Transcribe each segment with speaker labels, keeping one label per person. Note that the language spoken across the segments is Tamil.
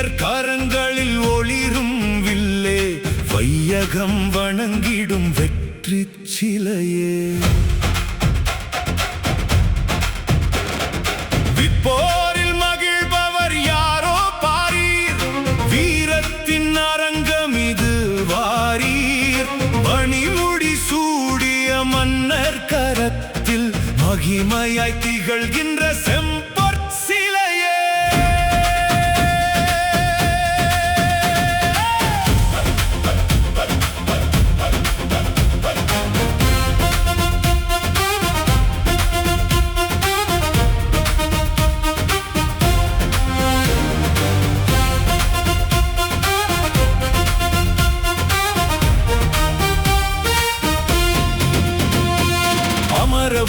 Speaker 1: வன்னியர் கரங்களில் ஒளிரும் வில்லே, வையகம் வணங்கிடும் வெற்றி சிலையே. விற்போரில் மகிழ்பவர் யாரோ பாரீர், வீரத்தின் அரங்கம் இது வாரீர். பணிமுடி சூடிய மன்னர் கரத்தில் மகிமையாய் திகழ்கின்ற செம்பொற் சிலையே.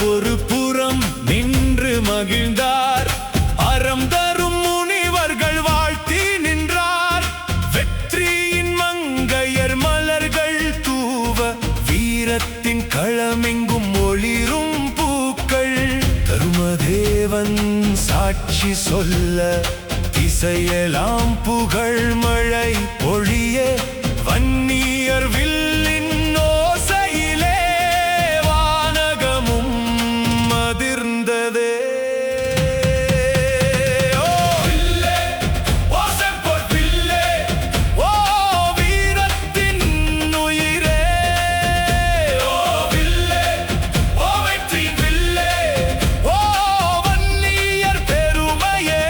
Speaker 1: ஒரு புறம் நின்று மகிழ்ந்தார், அறம் தரும் முனிவர்கள் வாழ்த்தி நின்றார். வெற்றியின் மங்கையர் மலர்கள் தூவ, வீரத்தின் களமெங்கும் ஒளிரும் பூக்கள். தருமதேவன் சாட்சி சொல்ல, திசையெல்லாம் புகழ் மழை பொழிய, வன்னியர் வில்லின் ஓசையிலே அதிர்ந்ததே. ஓ வில்லே, ஓ செம்பொற் வில்லே, ஓ வீரத்தின் உயிரே. ஓ வில்லே, ஓ வெற்றி வில்லே, ஓ வன்னியர் பெருமையே.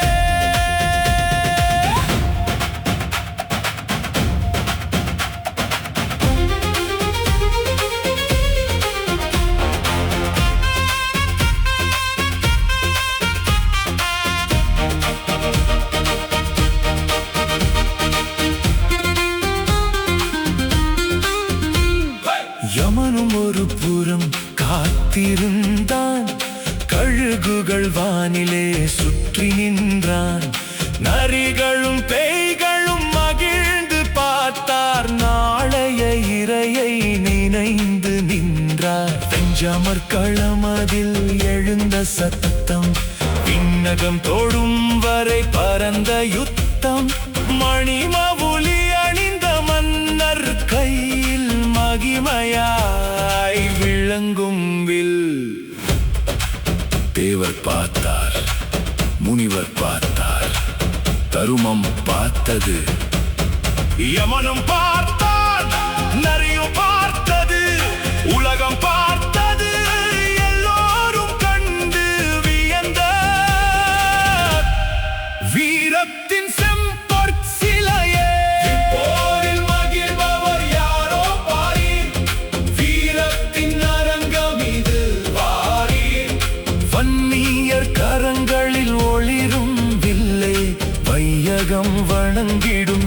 Speaker 1: யமனும் ஒரு புறம் காத்திருந்தான், கழுகுகள் வானிலே சுற்றி நின்றான். நரிகளும் பேய்களும் மகிழ்ந்து பார்த்தார், நாளைய இரையை நினைந்து நின்றார். வெஞ்சமர்களமதில் எழுந்த சத்தம், விண்ணகம் தோடும் வரை பரந்த யுத்தம். மணிமவுலி அணிந்த மன்னர் கையில் மகிமையாய் விளங்கும் வில். தேவர் பார்த்தார், முனிவர் பார்த்தார், தருமம் பார்த்தது, யமனும் பார்த்தான், நரியும் பார்த்தது, உலகம் பார்த்தது, எல்லோரும் கண்டு வியந்த வீரத்தின் செம்பொற் சிலையே. போரில் மகிழ்பவர் யாரோ பாரீர், வீரத்தின் அரங்கம் இது வாரீர். வன்னியர் கரங்களில் ஒளிரும் வில்லே, வையகம் வணங்கிடும்